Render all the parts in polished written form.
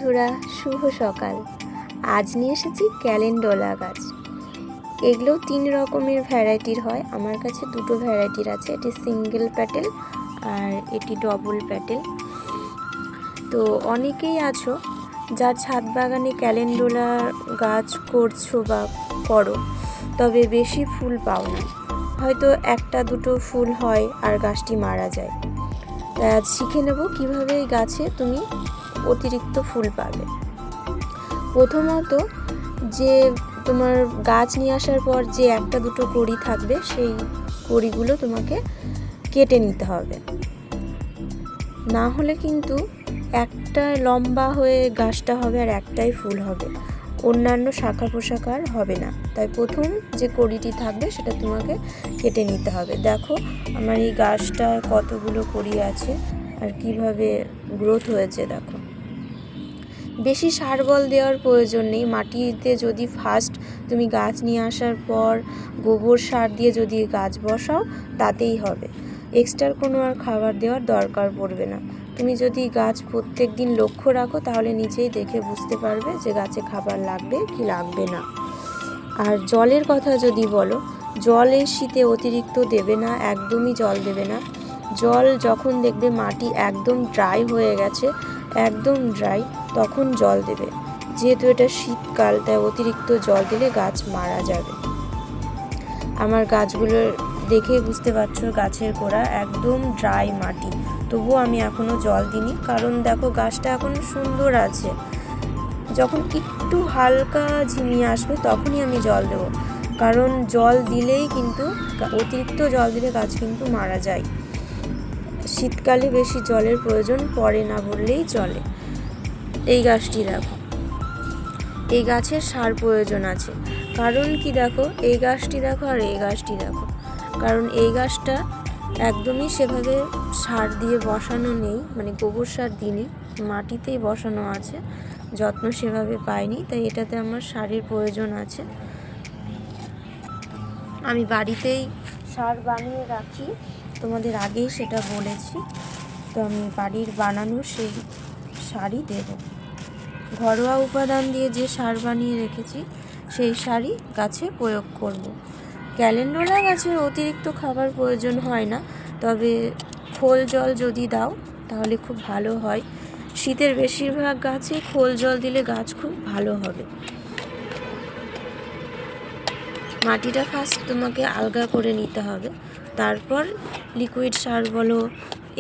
বন্ধুরা, শুভ সকাল। আজ নিয়ে এসেছি ক্যালেন্ডুলা গাছ। এগুলো 3 রকমের ভ্যারাইটির হয়। আমার কাছে 2টো ভ্যারাইটির আছে, এটি সিঙ্গেল প্যাটেল আর এটি ডবল প্যাটেল। তো অনেকেই আছো যার ছাদ বাগানে ক্যালেন্ডুলা গাছ করছো বা করো, তবে বেশি ফুল পাও না, হয়তো 1-2টো ফুল হয় আর গাছটি মারা যায়। তাই আজ শিখে নেব কীভাবে এই গাছে তুমি অতিরিক্ত ফুল পাবে। প্রথমত, যে তোমার গাছ নিয়ে আসার পর যে 1-2টো কড়ি থাকবে, সেই কড়িগুলো তোমাকে কেটে নিতে হবে, না হলে কিন্তু একটা লম্বা হয়ে গাছটা হবে আর একটাই ফুল হবে, অন্যান্য শাখা পোশাক আর হবে না। তাই প্রথম যে কড়িটি থাকবে সেটা তোমাকে কেটে নিতে হবে। দেখো আমার এই গাছটা কতগুলো কড়ি আছে আর কিভাবে গ্রোথ হয়েছে দেখো। বেশি সার বল দেওয়ার প্রয়োজন নেই। মাটিতে যদি ফার্স্ট তুমি গাছ নিয়ে আসার পর গোবর সার দিয়ে যদি গাছ বসাও তাতেই হবে, এক্সট্রা কোনো আর খাবার দেওয়ার দরকার পড়বে না। তুমি যদি গাছ প্রত্যেক দিন লক্ষ্য রাখো তাহলে নিজেই দেখে বুঝতে পারবে যে গাছে খাবার লাগবে কি লাগবে না। আর জলের কথা যদি বলো, জল এই শীতে অতিরিক্ত দেবে না, একদমই জল দেবে না। জল যখন দেখবে মাটি একদম ড্রাই হয়ে গেছে, একদম ড্রাই, তখন জল দেবে। যেহেতু এটা শীতকাল, তাই অতিরিক্ত জল দিলে গাছ মারা যাবে। আমার গাছগুলোর দেখেই বুঝতে পারছো গাছের গোড়া একদম ড্রাই মাটি, তবুও আমি এখনও জল দিইনি, কারণ দেখো গাছটা এখন সুন্দর আছে। যখন একটু হালকা ঝিমিয়ে আসবে তখনই আমি জল দেবো, কারণ জল দিলেই কিন্তু অতিরিক্ত জল দিলে গাছ কিন্তু মারা যায়। শীতকালে বেশি জলের প্রয়োজন পড়ে না বললেই চলে। এই গাছটি দেখো, এই গাছের সার প্রয়োজন আছে, কারণ কি দেখো এই গাছটি দেখো আর এই গাছটি দেখো, কারণ এই গাছটা একদমই সেভাবে সার দিয়ে বসানো নেই, মানে গোবর সার দিইনি, মাটিতেই বসানো আছে, যত্ন সেভাবে পাইনি, তাই এটাতে আমার সারের প্রয়োজন আছে। আমি বাড়িতেই সার বানিয়ে রাখি, তোমাদের আগেই সেটা বলেছি। তো আমি বাড়ির বানানো সেই সারই দেব। ঘরোয়া উপাদান দিয়ে যে সার বানিয়ে রেখেছি সেই সারই গাছে প্রয়োগ করব। ক্যালেন্ডুলা গাছের অতিরিক্ত খাবার প্রয়োজন হয় না, তবে খোল জল যদি দাও তাহলে খুব ভালো হয়। শীতের বেশিরভাগ গাছে খোল জল দিলে গাছ খুব ভালো হবে। মাটিটা ফার্স্ট তোমাকে আলগা করে নিতে হবে, তারপর লিকুইড সার বলো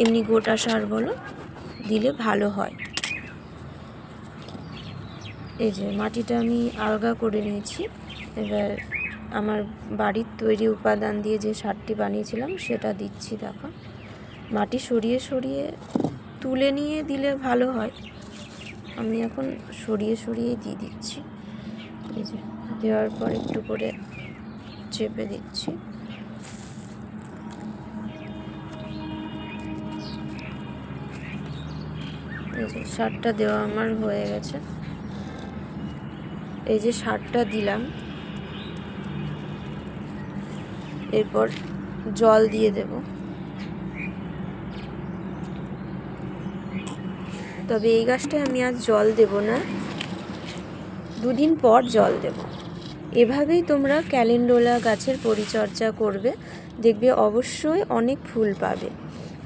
এমনি গোটা সার বলো দিলে ভালো হয়। এই যে মাটিটা আমি আলগা করে নিয়েছি, এবার আমার বাড়ির তৈরি উপাদান দিয়ে যে সারটি বানিয়েছিলাম সেটা দিচ্ছি। দেখো মাটি সরিয়ে সরিয়ে তুলে নিয়ে দিলে ভালো হয়, আমি এখন সরিয়ে সরিয়ে দিয়ে দিচ্ছি। এই যে দেওয়ার পর একটু করে চেপে দিচ্ছি। এই যে সারটা দেওয়া আমার হয়ে গেছে। এই যে সারটা দিলাম, এরপর জল দিয়ে দেব, তবে এই গাছটায় আমি আজ জল দেব না, 2 দিন পর জল দেব। এভাবেই তোমরা ক্যালেন্ডুলা গাছের পরিচর্যা করবে, দেখবে অবশ্যই অনেক ফুল পাবে।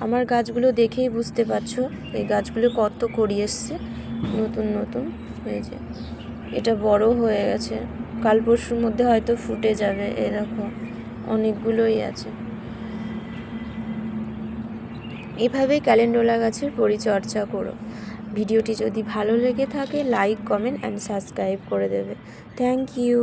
আমার গাছগুলো দেখেই বুঝতে পারছো এই গাছগুলো কত কড়ি এসছে নতুন নতুন। এই যে এটা বড় হয়ে গেছে, কাল পরশুর মধ্যে হয়তো ফুটে যাবে। এ দেখো অনেকগুলোই আছে। এভাবেই ক্যালেন্ডুলা গাছের পরিচর্যা করো। ভিডিওটি যদি ভালো লেগে থাকে লাইক, কমেন্ট অ্যান্ড সাবস্ক্রাইব করে দেবে। Thank you.